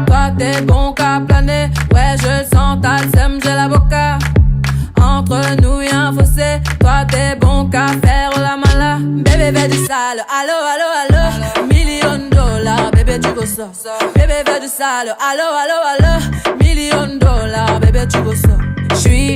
Toi t'es bon qu'à planer, ouais je le sens, t'as le seum, j'ai l'avocat. Entre nous y'a un fossé, toi t'es bon qu'à faire la mala. Bébé veut du sale, allo allo allo, $1,000,000, bébé tu veux ça. Bébé veut du sale, allo allo allo, $1,000,000, bébé tu veux ça. J'suis